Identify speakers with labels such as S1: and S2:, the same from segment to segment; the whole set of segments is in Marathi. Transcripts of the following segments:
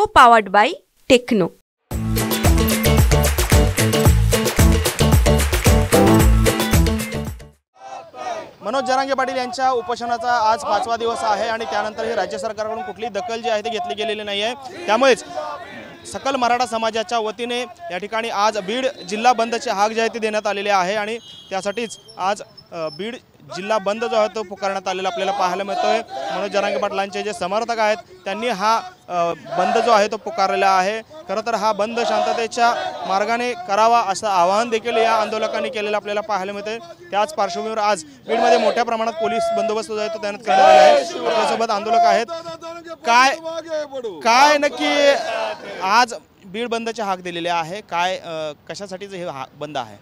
S1: Co-powered by Techno.
S2: Manoj Jarange Patil यांच्या उपोषणाचा आज 5वा दिवस आहे आणि त्यानंतरही राज्य सरकारकडून कुठलीही दखल जी आहे ती घेतली गेलेली नाही आहे। त्यामुळेच सकल मराठा समाजाच्या वतीने या ठिकाणी आज बीड जिल्हा बंदची हाक जी आहे ती देण्यात आलेली आहे आणि त्यासाठीच आज बीड जिल्हा बंद जो आहे तो पुकारण्यात आलेला आपल्याला पाहायला मिळतोय। मनोज जरांगे पाटलांचे जे समर्थक आहेत त्यांनी हा बंद जो आहे तो पुकारलेला आहे। खरं तर हा बंद शांततेच्या मार्गाने करावा असं आवाहन देखील या आंदोलकांनी केलेलं आपल्याला पाहायला मिळते। त्याच पार्श्वभूमीवर आज बीडमध्ये मोठ्या प्रमाणात पोलीस बंदोबस्त जो आहे तो तैनात करण्यात आला आहे। आपल्यासोबत आंदोलक आहेत। काय नक्की आज बीड बंदची हाक दिलेली आहे, काय कशासाठीच हे बंद आहे?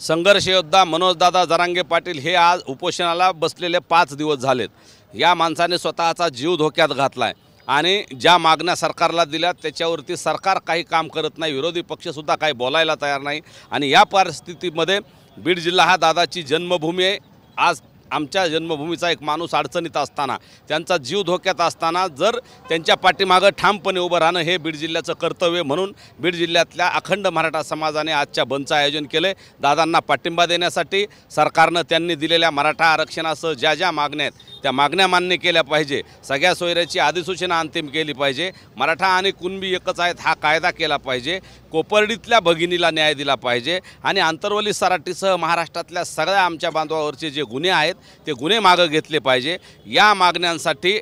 S3: संघर्ष योद्धा मनोजदादा जरांगे पाटील हे आज उपोषणाला बसलेले 5 दिवस झालेत। या माणसाने स्वतःचा जीव धोक्यात घातला आहे आणि ज्या मागण्या सरकारला दिल्या त्याच्यावरती सरकार काही काम करत नाही, विरोधी पक्षसुद्धा काही बोलायला तयार नाही। आणि या परिस्थितीमध्ये बीड जिल्हा हा दादाची जन्मभूमी आहे। आज आमच्या जन्मभूमीचा एक माणूस अडचणीत असताना, त्यांचा जीव धोक्यात असताना जर त्यांच्या पाठीमागं ठामपणे उभं राहणं हे बीड जिल्ह्याचं कर्तव्य म्हणून बीड जिल्ह्यातल्या अखंड मराठा समाजाने आजच्या बंदचं आयोजन केले। दादांना पाठिंबा देण्यासाठी सरकारनं त्यांनी दिलेल्या मराठा आरक्षणासह ज्या ज्या मागण्या आहेत त्या मागण्या मान्य केल्या पाहिजे। सगळ्या सोयऱ्याची अधिसूचना अंतिम केली पाहिजे। मराठा आणि कुणबी एकच आहेत हा कायदा केला पाहिजे। कोपर्डीतल्या भगिनीला न्याय दिला पाहिजे आणि आंतरवली सराटीसह महाराष्ट्रातल्या सगळ्या आमच्या बांधवावरचे जे गुन्हे आहेत ते गुन्हे मागं घेतले पाहिजे। या मागण्यांसाठी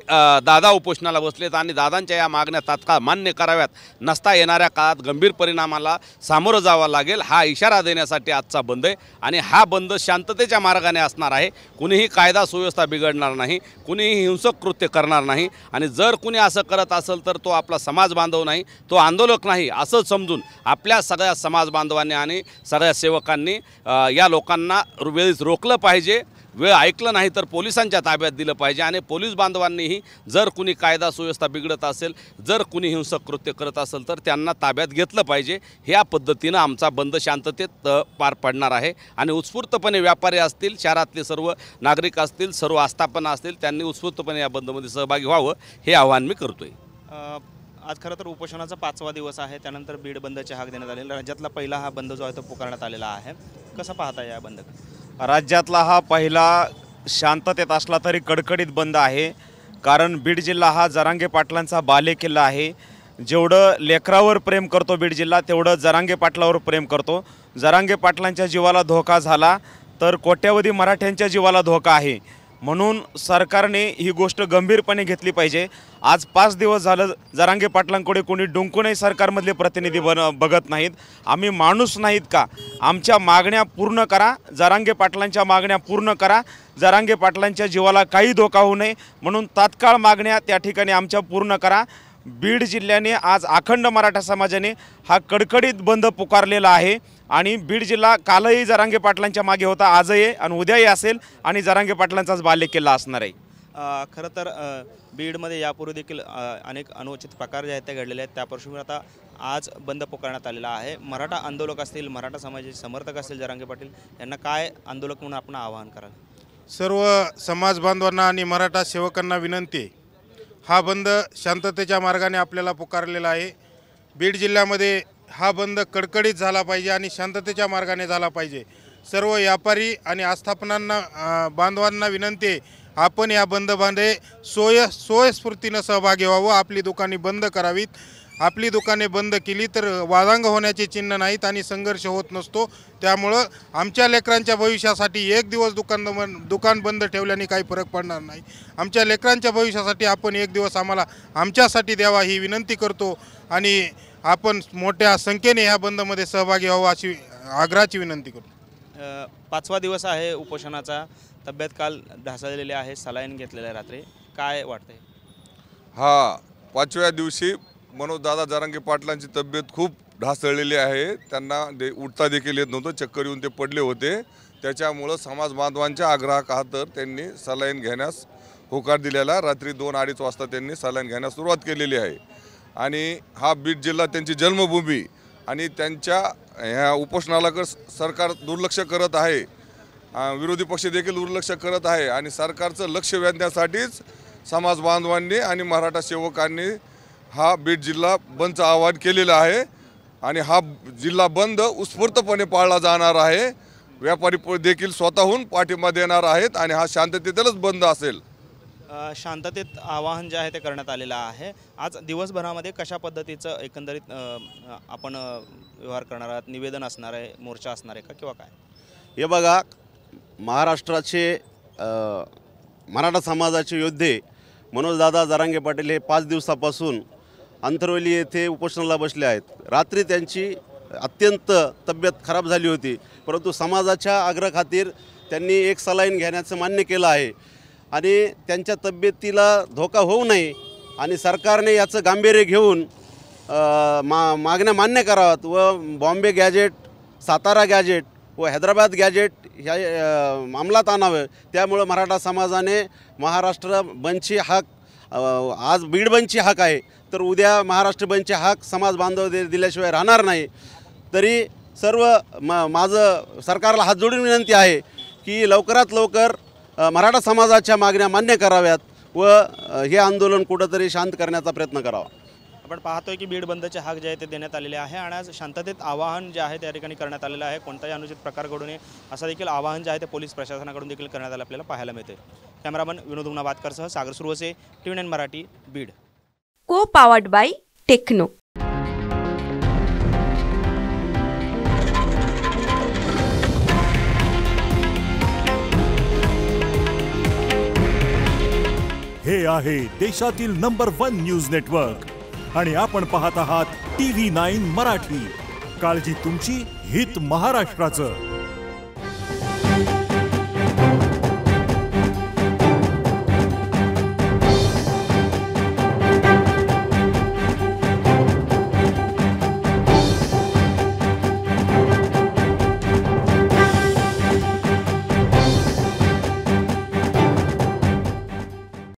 S3: दादा उपोषणाला बसलेत आणि दादांच्या या मागण्या तात्काळ मान्य कराव्यात, नसता येणाऱ्या काळात गंभीर परिणामाला सामोरं जावं लागेल हा इशारा देण्यासाठी आजचा बंद आहे। आणि हा बंद शांततेच्या मार्गाने असणार आहे। कुणीही कायदा सुव्यवस्था बिघडणार नाही, कुणीही हिंसक कृत्य करणार नाही आणि जर कुणी असं करत असेल तर तो आपला समाज बांधव नाही, तो आंदोलक नाही असं समजून आपल्या सगळ्या समाज बांधवांनी आणि सगळ्या सेवकांनी या लोकांना वेळीच रोखलं पाहिजे। वेळ ऐकलं नाही तर पोलिसांच्या ताब्यात दिलं पाहिजे आणि पोलीस बांधवांनीही जर कुणी कायदा सुव्यवस्था बिघडत असेल, जर कुणी हिंसक कृत्य करत असेल तर त्यांना ताब्यात घेतलं पाहिजे। ह्या पद्धतीनं आमचा बंद शांततेत पार पडणार आहे आणि उत्स्फूर्तपणे व्यापारी असतील, शहरातले सर्व नागरिक असतील, सर्व आस्थापना असतील, त्यांनी उत्स्फूर्तपणे या बंदमध्ये सहभागी व्हावं हे आवाहन मी करतोय।
S2: आज खरं तर उपोषणाचा 5वा दिवस आहे, त्यानंतर बीड बंदची हाक देण्यात आलेली। राज्यातला पहिला हा बंद जो आहे तो पुकारण्यात आलेला आहे, कसं पाहता या बंद?
S4: राज्यातला हा पहिला शांततेत असला तरी कडकडीत बंद आहे, कारण बीड जिल्हा हा जरांगे पाटलांचा बालेकिल्ला आहे। जेवढं लेकरावर प्रेम करतो बीड जिल्हा तेवढं जरांगे पाटलावर प्रेम करतो। जरांगे पाटलांच्या जीवाला धोका झाला तर कोट्यावधी मराठ्यांच्या जीवाला धोका आहे, म्हणून सरकारने ही गोष्ट गंभीरपणे घेतली पाहिजे। आज 5 दिवस झालं जरांगे पाटलांकडे कोणी डुंकूनही सरकारमधले प्रतिनिधी बघत नाहीत। आम्ही माणूस नाहीत का? आमच्या मागण्या पूर्ण करा, जरांगे पाटलांच्या मागण्या पूर्ण करा। जरांगे पाटलांच्या जीवाला काही धोका होऊ नये म्हणून तात्काळ मागण्या त्या ठिकाणी आमच्या पूर्ण करा। बीड जिल्ह्याने आज अखंड मराठा समाजाने हा कडकडीत बंद पुकारलेला आहे आणि बीड जिल्हा कालही जरांगे पाटलांच्या मागे होता, आजही आणि उद्याही असेल आणि जरांगे पाटलांचाच बालेकिल्ला असणार आहे।
S2: खरं तर बीडमध्ये यापूर्वी देखील अनेक अनुचित प्रकार जे आहेत ते घडलेले आहेत, त्या पार्श्वभूमीवर आता आज बंद पुकारण्यात आलेला आहे। मराठा आंदोलक असतील, मराठा समाजाचे समर्थक असतील जरांगे पाटील यांना काय आंदोलक म्हणून आपण आवाहन कराल?
S5: सर्व समाज बांधवांना आणि मराठा सेवकांना विनंती आहे, हा बंद शांततेच्या मार्गाने आपल्याला पुकारलेला आहे। बीड जिल्ह्यामध्ये हा बंद कडकडीत झाला पाहिजे आणि शांततेच्या मार्गाने झाला पाहिजे। सर्व व्यापारी आणि आस्थापनांना बांधवांना विनंती आहे, आपण या बंदमध्ये स्वयंस्फूर्तीनं सहभागी व्हावं। आपली दुकाने बंद करावीत। आपली दुकाने बंद केली तर वादांग होण्याचे चिन्ह नाहीत आणि संघर्ष होत नसतो। त्यामुळं आमच्या लेकरांच्या भविष्यासाठी एक दिवस दुकान बंद ठेवल्याने काही फरक पडणार नाही। आमच्या लेकरांच्या भविष्यासाठी आपण एक दिवस आम्हाला आमच्यासाठी द्यावा ही विनंती करतो आणि आपण मोठ्या संख्येने ह्या बंदमध्ये सहभागी व्हावं अशी आग्रहाची विनंती करतो।
S2: 5वा दिवस आहे उपोषणाचा, तब्येत काल ढासळलेली आहे, सलाईन घेतलेलं आहे रात्री, काय वाटतंय?
S6: हा 5व्या दिवशी मनोजदादा जरांगे पाटलांची तब्येत खूप ढासळलेली आहे। त्यांना उठता देखील येत नव्हतं, चक्कर येऊन ते पडले होते। त्याच्यामुळं समाज बांधवांच्या आग्रहाखातर त्यांनी सलाईन घेण्यास होकार दिलेला। रात्री 2-2:30 वाजता त्यांनी सलाईन घेण्यास सुरुवात केलेली आहे आणि हा बीड जिल्हा त्यांची जन्मभूमी आणि त्यांच्या ह्या उपोषणाला सरकार दुर्लक्ष करत आहे विरोधी पक्ष देखील दुर्लक्ष करत आहे आणि सरकारचं लक्ष वेधण्यासाठीच समाज बांधवांनी आणि मराठा सेवकांनी हा बीड जिल्हा बंदचं आवाहन केलेलं आहे आणि हा जिल्हा बंद उत्स्फूर्तपणे पाळला जाणार आहे। व्यापारी देखील स्वतःहून पाठिंबा देणार आहेत आणि हा शांततेतच बंद असेल।
S2: शांततेत आवाहन जे आहे ते करण्यात आलेलं आहे। आज दिवसभरामध्ये कशा पद्धतीचं एकंदरीत आपण व्यवहार करणार आहात, निवेदन असणार आहे, मोर्चा असणार आहे का किंवा काय?
S7: हे बघा, महाराष्ट्राचे मराठा समाजाचे योद्धे मनोजदादा जरांगे पाटील हे 5 दिवसापासून अंतरवली येथे उपोषणाला बसले आहेत। रात्री त्यांची अत्यंत तब्येत खराब झाली होती, परंतु समाजाच्या आग्रहाखातीर त्यांनी एक सलाईन घेण्याचं मान्य केलं आहे आणि त्यांच्या तब्येतीला धोका होऊ नये आणि सरकारने याचं गांभीर्य घेऊन मागण्या मान्य कराव्यात व बॉम्बे गॅजेट, सातारा गॅजेट व हैदराबाद गॅजेट ह्या अंमलात आणावं। त्यामुळं मराठा समाजाने महाराष्ट्र बंदची हाक, आज बीड बंदची हाक आहे तर उद्या महाराष्ट्र बंदची हाक समाज बांधव दिल्याशिवाय राहणार नाही। तरी सर्व माझं सरकारला हात जोडून विनंती आहे की लवकरात लवकर मराठा समाजाच्या मागण्या मान्य कराव्यात व हे आंदोलन कुठंतरी शांत करण्याचा प्रयत्न करावा।
S2: आपण पाहतोय की बीड बंदचे हाक जे आहे ते देण्यात आलेले आहे आणि आज शांततेत आवाहन जे आहे त्या ठिकाणी करण्यात आलेलं आहे। कोणताही अनुचित प्रकार घडू नये असं देखील आवाहन जे आहे ते पोलीस प्रशासनाकडून देखील करण्यात आलं आपल्याला पाहायला मिळते। कॅमेरामन विनोद उगनाबादकरसह सागर सुरवसे, TVN मराठी, बीड।
S1: को पावर्ड बाय टेक्नो।
S8: हे आहे देशातील नंबर 1 न्यूज नेटवर्क आणि आपण पाहत आहात TV9 मराठी। काळजी तुमची, हित महाराष्ट्राचं।